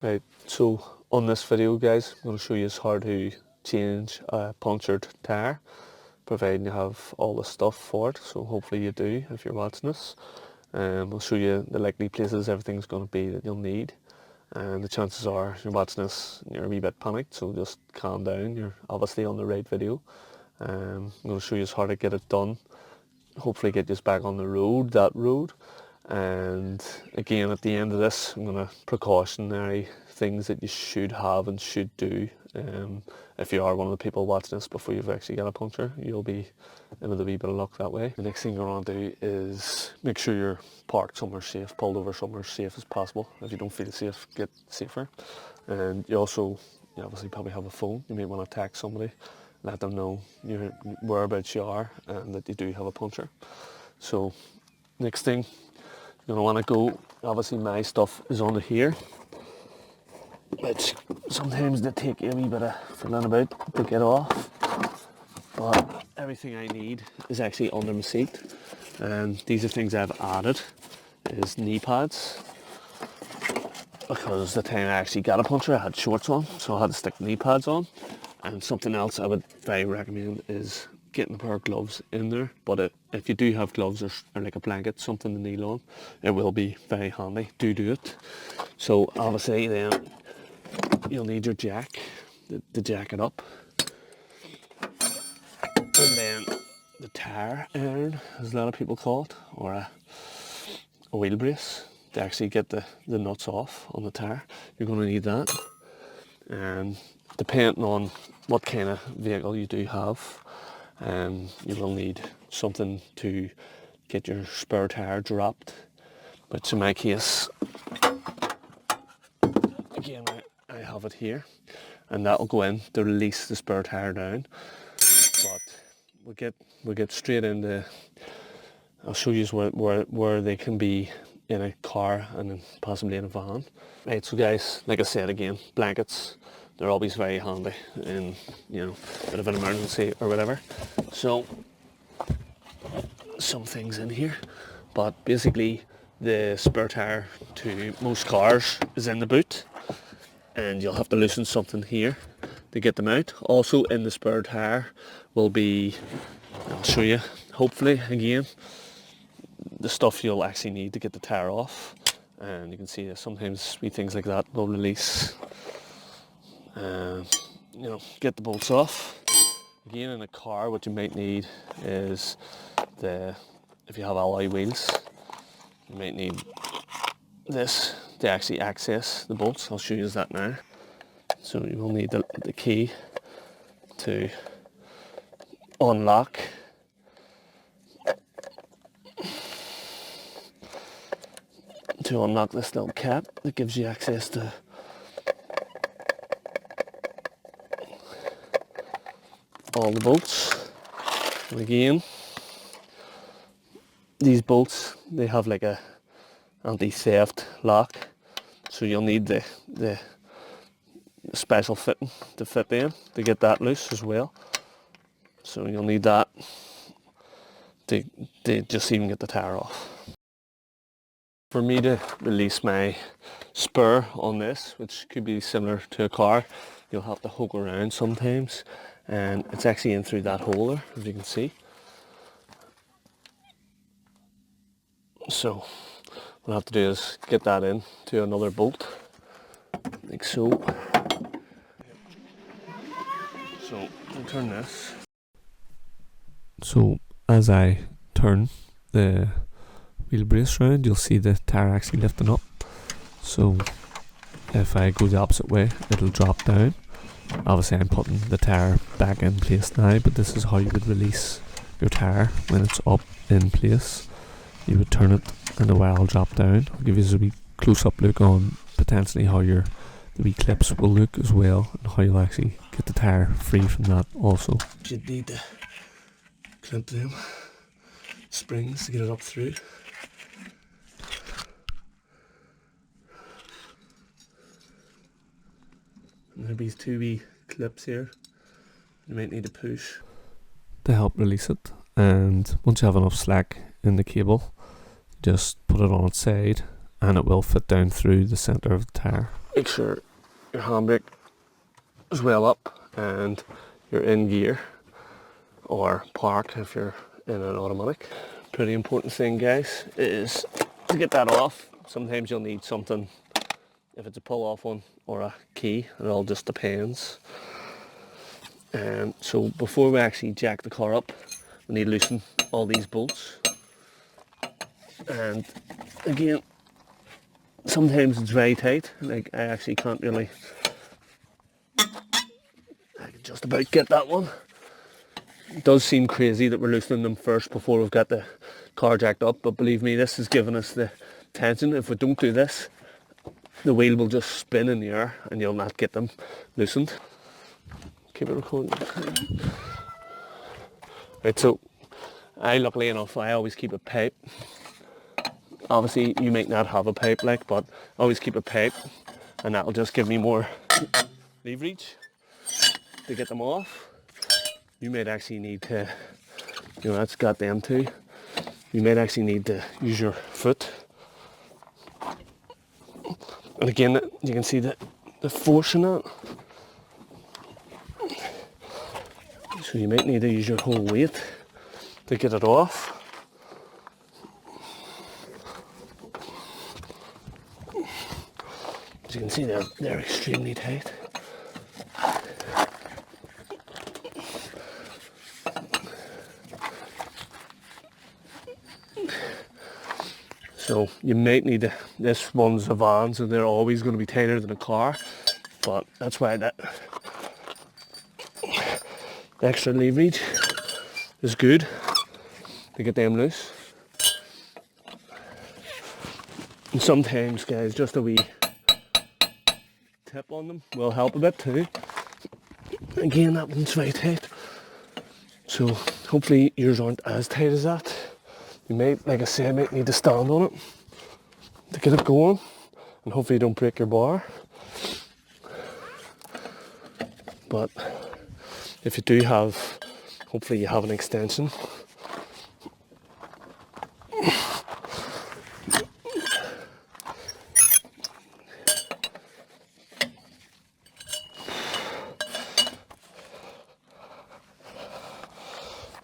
Right, so on this video guys, I'm going to show you how to change a punctured tyre, providing you have all the stuff for it, so hopefully you do if you're watching this. I'll show you the likely places everything's going to be that you'll need, and the chances are you're watching this and you're a wee bit panicked, so just calm down, you're obviously on the right video. I'm going to show you how to get it done, hopefully get you back on the road, that road. And again, at the end of this, I'm going to precautionary things that you should have and should do. If you are one of the people watching this before you've actually got a puncture, you'll be in with a wee bit of luck that way. The next thing you're going to do is make sure you're parked somewhere safe, pulled over somewhere safe as possible. If you don't feel safe, get safer. And you obviously probably have a phone. You may want to text somebody, let them know whereabouts you are and that you do have a puncture. So next thing, you're going to want to go, obviously my stuff is under here, which sometimes they take you a wee bit of fiddling about to get off, but everything I need is actually under my seat, and these are things I've added, is knee pads, because the time I actually got a puncture I had shorts on, so I had to stick knee pads on. And something else I would very recommend is getting a pair of gloves in there, but if you do have gloves or like a blanket, something to kneel on, it will be very handy. Do it. So obviously then you'll need your jack, to jack it up, and then the tyre iron, as a lot of people call it, or a wheel brace to actually get the nuts off on the tyre. You're going to need that, and depending on what kind of vehicle you do have, you will need something to get your spur tyre dropped, which in my case, again, I have it here, and that will go in to release the spur tyre down. But we'll get straight into, I'll show you where they can be in a car and then possibly in a van. Right, so guys, like I said again, blankets, they're always very handy in, a bit of an emergency or whatever. So, some things in here, but basically the spur tyre to most cars is in the boot, and you'll have to loosen something here to get them out. Also in the spur tyre will be, I'll show you, hopefully again, the stuff you'll actually need to get the tyre off. And you can see that sometimes wee things like that will release. Get the bolts off. Again, in a car, what you might need is if you have alloy wheels, you might need this to actually access the bolts. I'll show you that now. So you will need the key to unlock this little cap that gives you access to all the bolts. And again, these bolts, they have like a anti-theft lock, so you'll need the special fitting to fit them to get that loose as well. So you'll need that to just even get the tyre off. For me to release my spur on this, which could be similar to a car, you'll have to hook around sometimes, and it's actually in through that hole there, as you can see. So what we'll have to do is get that in to another bolt, like so. So I'll turn this. So as I turn the wheel brace round, you'll see the tyre actually lifting up. So if I go the opposite way, it'll drop down. Obviously I'm putting the tyre back in place now, but this is how you would release your tyre when it's up in place. You would turn it and the wire will drop down. I'll give you a wee close-up look on potentially how the wee clips will look as well, and how you'll actually get the tyre free from that also. You'd need to clamp them springs to get it up through. And there'll be two wee clips here you might need to push to help release it, and once you have enough slack in the cable, just put it on its side and it will fit down through the centre of the tyre. make sure your handbrake is well up and you're in gear, or park if you're in an automatic. Pretty important thing, guys, is to get that off. Sometimes you'll need something, if it's a pull off one or a key, it all just depends. So before we actually jack the car up, we need to loosen all these bolts. And again, sometimes it's very tight, like I actually can't really, I can just about get that one. It does seem crazy that we're loosening them first before we've got the car jacked up, but believe me, this is giving us the tension. If we don't do this, the wheel will just spin in the air and you'll not get them loosened. Keep it recording. Right, so luckily enough, I always keep a pipe. Obviously you might not have a pipe, like, but I always keep a pipe, and that'll just give me more leverage to get them off. You might actually need to, that's got them too. You might actually need to use your foot. And again, you can see the force in that. So you might need to use your whole weight to get it off. As you can see, they're extremely tight. So you might need to, this one's a van, so they're always going to be tighter than a car, but that's why that extra leverage is good to get them loose. And sometimes, guys, just a wee tip on them will help a bit too. Again, that one's very tight, so hopefully yours aren't as tight as that. You might, like I said, might need to stand on it to get it going, and hopefully you don't break your bar. But if you do have, hopefully you have an extension.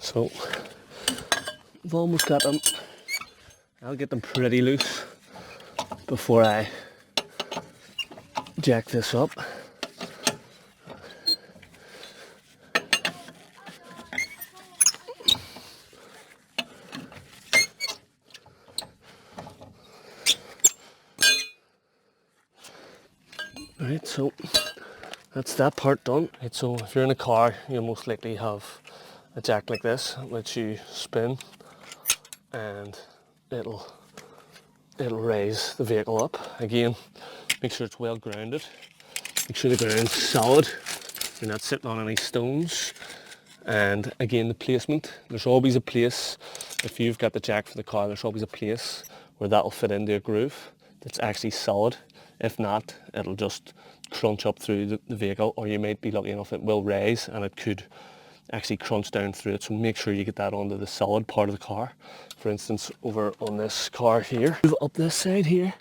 So I've almost got them. I'll get them pretty loose before I jack this up. Right, so that's that part done. Right, so if you're in a car, you'll most likely have a jack like this, which you spin, and it'll raise the vehicle up. Again, make sure it's well grounded. Make sure the ground's solid. You're not sitting on any stones. And again, the placement. There's always a place, if you've got the jack for the car, there's always a place where that'll fit into a groove that's actually solid. If not, it'll just crunch up through the vehicle, or you might be lucky enough it will raise and it could actually crunch down through it. So make sure you get that onto the solid part of the car. For instance, over on this car here, move up this side here,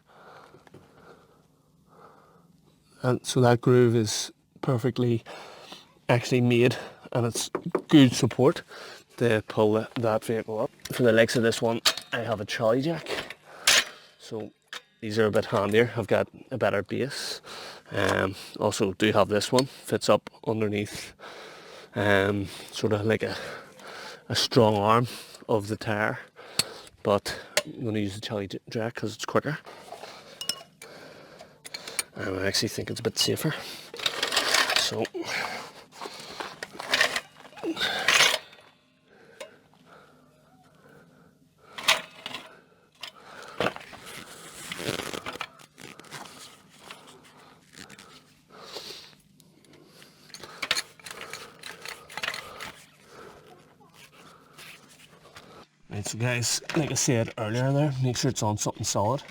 and so that groove is perfectly actually made, and it's good support to pull that vehicle up. For the likes of this one, I have a trolley jack, so these are a bit handier. I've got a better base. Also do have this one, fits up underneath, sort of like a strong arm of the tyre, but I'm going to use the trolley jack because it's quicker. I actually think it's a bit safer. So right, so guys, like I said earlier there, make sure it's on something solid.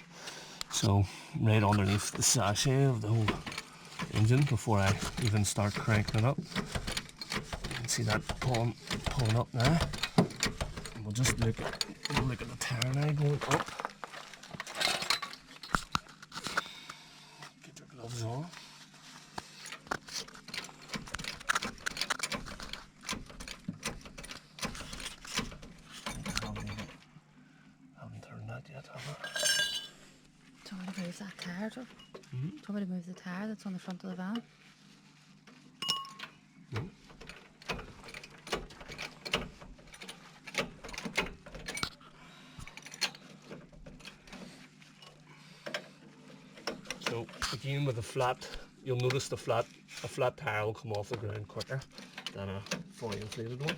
So right underneath the sachet of the whole engine before I even start cranking it up. You can see that pulling up now. And we'll just look at the tyre now going up. Get your gloves on. Do you want me to move the tyre that's on the front of the van? No. So again with a flat, you'll notice a flat tyre will come off the ground quicker than a fully inflated one.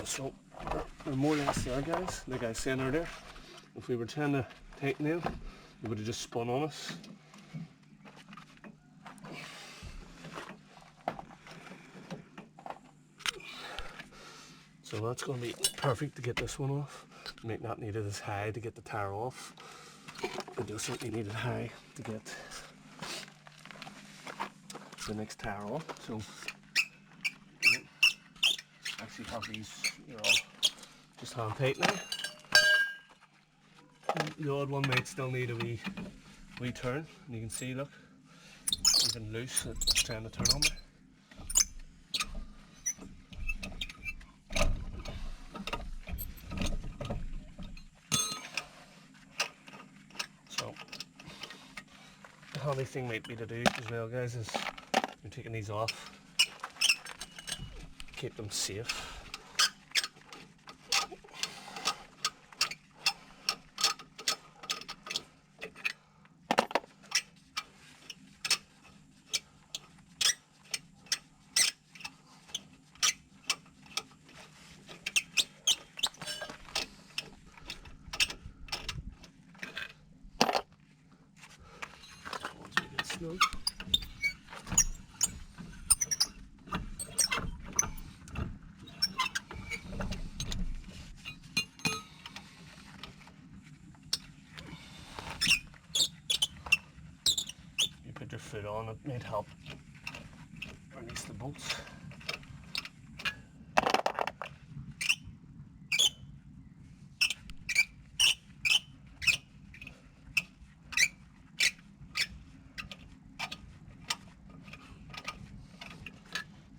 So we're more or less there, guys. Like I was saying earlier, if we were trying to tighten them, it would have just spun on us. So that's going to be perfect to get this one off. You might not need it as high to get the tyre off, but you'll certainly need it high to get the next tyre off. So actually have these, you're all just hand tightening. The odd one might still need a wee turn, and you can see, look, even loose, it's trying to turn on me. So the handy thing might be to do as well, guys, is you're taking these off, keep them safe. Snug. You put your foot on, it might help release the bolts.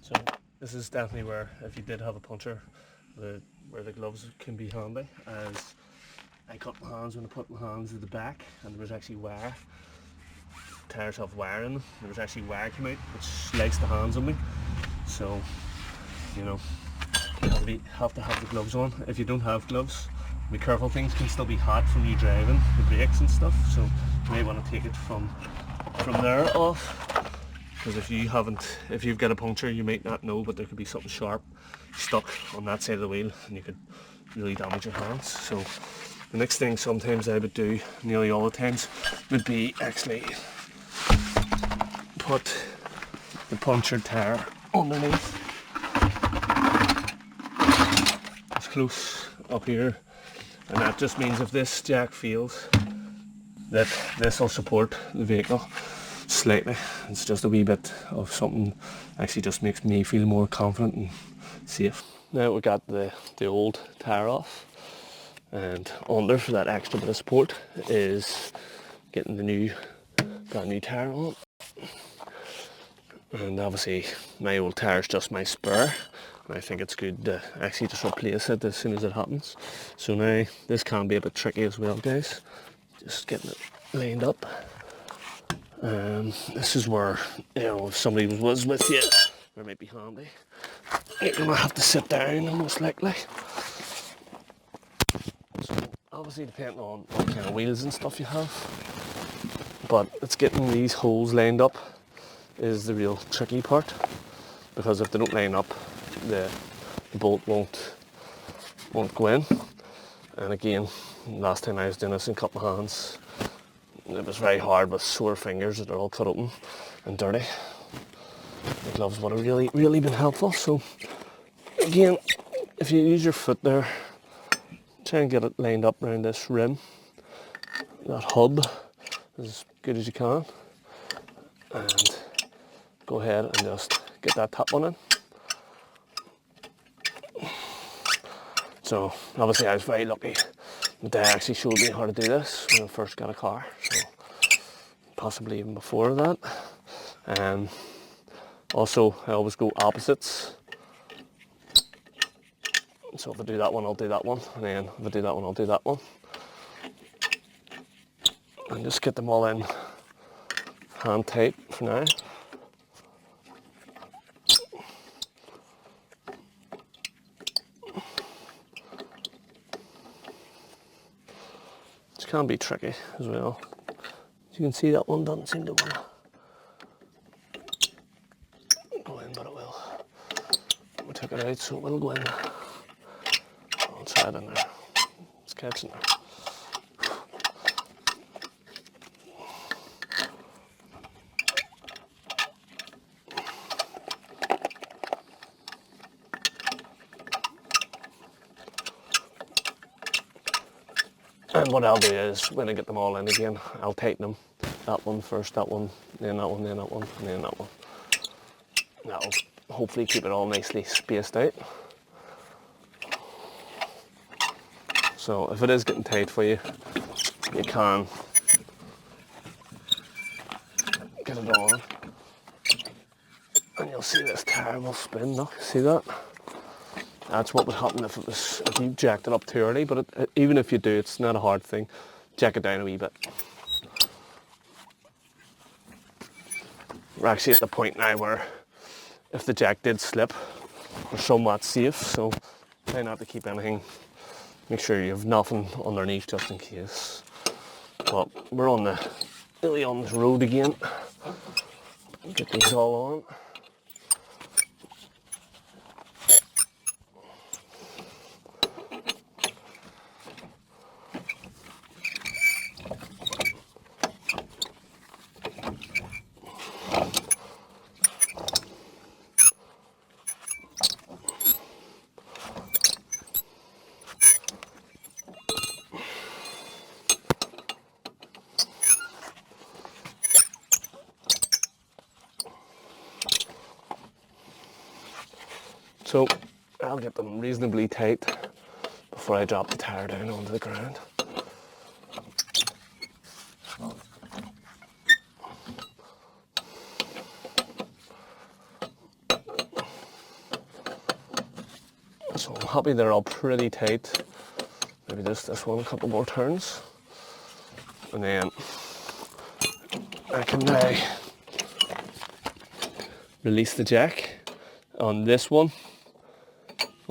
So this is definitely where, if you did have a puncture, where the gloves can be handy, as I cut my hands when I put my hands at the back, and there was actually wire. Tyres have wire in them. There was actually wire came out, which likes the hands on me. So, you know, you have to have the gloves on. If you don't have gloves, be careful, things can still be hot from you driving, the brakes and stuff. So you may want to take it from there off. Because if you've got a puncture, you might not know, but there could be something sharp stuck on that side of the wheel, and you could really damage your hands. So the next thing sometimes I would do, nearly all the times, would be actually put the punctured tyre underneath, as close up here, and that just means if this jack fails, that this will support the vehicle slightly. It's just a wee bit of something, actually just makes me feel more confident and safe. Now we got the old tyre off, and under for that extra bit of support is getting the brand new tyre on. And obviously my old tyre is just my spur, and I think it's good to actually just replace it as soon as it happens. So now this can be a bit tricky as well, guys, just getting it lined up. This is where, you know, if somebody was with you, it might be handy. You're going to have to sit down most likely. So obviously depending on what kind of wheels and stuff you have, but it's getting these holes lined up is the real tricky part, because if they don't line up, the bolt won't go in. And again, last time I was doing this and cut my hands, it was very hard with sore fingers that are all cut open and dirty. The gloves would have really been helpful. So again, if you use your foot there, try and get it lined up around this rim, that hub, as good as you can, and go ahead and just get that top one in. So obviously I was very lucky that they actually showed me how to do this when I first got a car, so possibly even before that. Also, I always go opposites. So if I do that one, I'll do that one, and then if I do that one, I'll do that one. And just get them all in hand tight for now. Which can be tricky as well. As you can see, that one doesn't seem to want to go in, but it will. We took it out, so it will go in. I'll try it in there. It's catching there. And what I'll do is, when I get them all in again, I'll tighten them. That one first, that one, then that one, then that one, and then that one. That'll hopefully keep it all nicely spaced out. So if it is getting tight for you, you can get it on. And you'll see this tyre will spin, look, see that? That's what would happen if you jacked it up too early, but even if you do, it's not a hard thing. Jack it down a wee bit. We're actually at the point now where if the jack did slip, we're somewhat safe, so try not to keep anything. Make sure you have nothing underneath just in case. But we're nearly on this road again. Get these all on. So I'll get them reasonably tight before I drop the tyre down onto the ground. So I'm happy they're all pretty tight. Maybe just this one, a couple more turns. And then I can now release the jack on this one.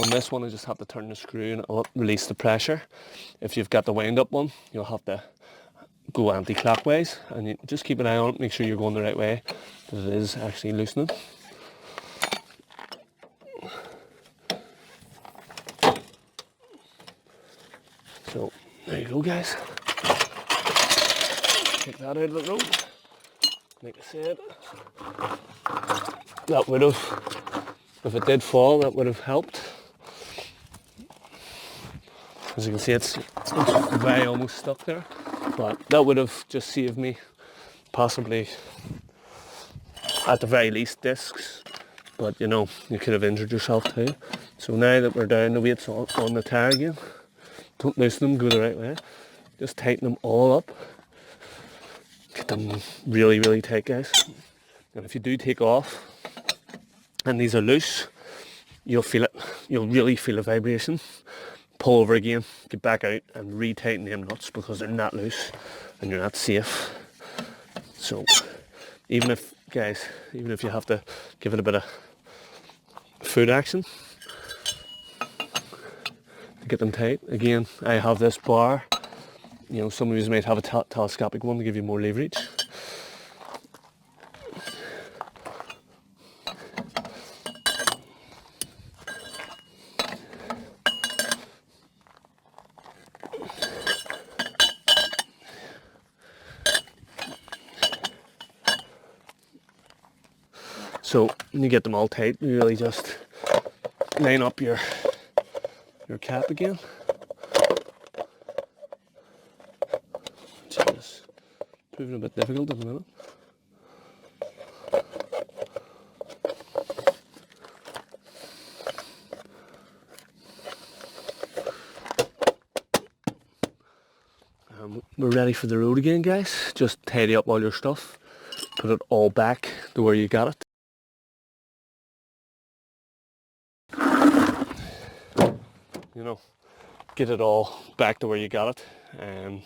On this one, I just have to turn the screw and it'll release the pressure. If you've got the wind-up one, you'll have to go anti-clockwise, and you just keep an eye on it, make sure you're going the right way, that it is actually loosening. So, there you go, guys. Take that out of the road. Like I said, that would have, if it did fall, that would have helped. As you can see, it's very almost stuck there, but that would have just saved me possibly, at the very least, discs, but you know, you could have injured yourself too. So now that we're down, the weight's on the tyre again, don't loosen them, go the right way, just tighten them all up, get them really, really tight, guys. And if you do take off and these are loose, you'll feel it, you'll really feel a vibration. Pull over again, get back out and retighten them nuts because they're not loose and you're not safe. So even if, guys, even if you have to give it a bit of foot action to get them tight, again, I have this bar. You know, some of you might have a telescopic one to give you more leverage. So when you get them all tight, you really just line up your your cap again. Which is proving a bit difficult at the minute. We're ready for the road again, guys. Just tidy up all your stuff, put it all back to where you got it. You know, get it all back to where you got it, and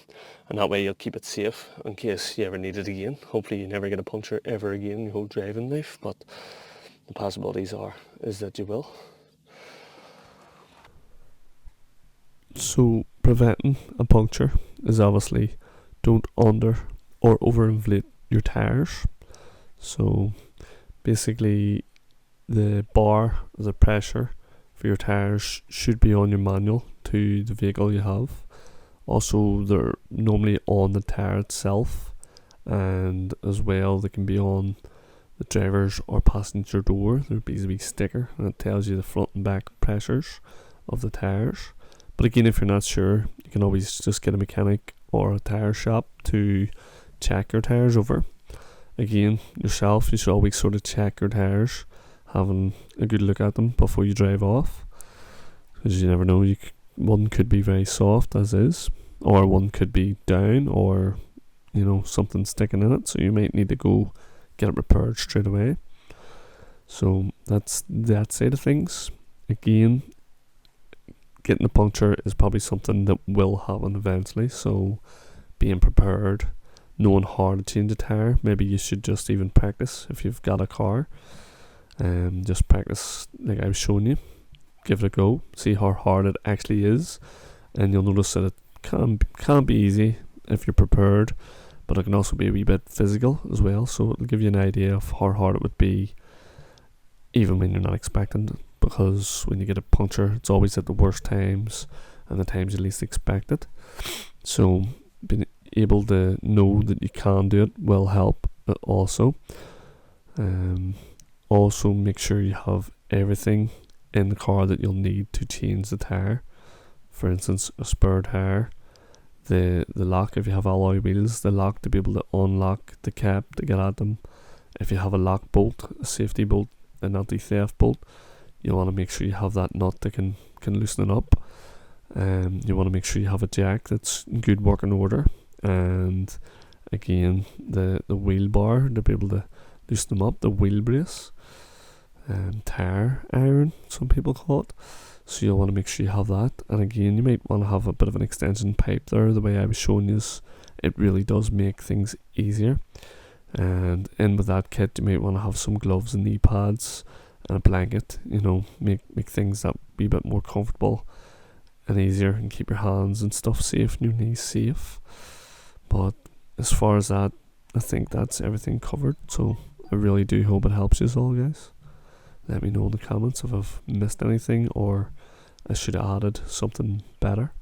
that way you'll keep it safe in case you ever need it again. Hopefully you never get a puncture ever again in your whole driving life, but the possibilities is that you will. So preventing a puncture is obviously don't under or overinflate your tyres. So basically the bar, the pressure for your tyres should be on your manual to the vehicle you have. Also they're normally on the tyre itself, and as well they can be on the driver's or passenger door. There'll be a wee sticker and it tells you the front and back pressures of the tyres. But again, if you're not sure, you can always just get a mechanic or a tyre shop to check your tyres over. Again, yourself, you should always sort of check your tyres, having a good look at them before you drive off, because you never know, one could be very soft as is, or one could be down, or something sticking in it, so you might need to go get it repaired straight away. So that's that side of things. Again, getting a puncture is probably something that will happen eventually, so being prepared, knowing how to change a tyre. Maybe you should just even practice if you've got a car, and just practice like I was showing you. Give it a go, see how hard it actually is, and you'll notice that it can be easy if you're prepared, but it can also be a wee bit physical as well, so it'll give you an idea of how hard it would be even when you're not expecting it, because when you get a puncture it's always at the worst times and the times you least expect it. So being able to know that you can do it will help also. Also make sure you have everything in the car that you'll need to change the tyre. For instance, a spur tyre, the lock if you have alloy wheels, the lock to be able to unlock the cap to get at them. If you have a lock bolt, a safety bolt, an anti-theft bolt, you want to make sure you have that nut that can loosen it up. You want to make sure you have a jack that's in good working order, and again the wheel bar to be able to loosen them up, the wheel brace, tyre iron some people call it, so you'll want to make sure you have that. And again, you might want to have a bit of an extension pipe there, the way I was showing you. It really does make things easier. And in with that kit you might want to have some gloves and knee pads and a blanket, make things that be a bit more comfortable and easier, and keep your hands and stuff safe and your knees safe. But as far as that, I think that's everything covered, so I really do hope it helps you all, guys. Let me know in the comments if I've missed anything or I should have added something better.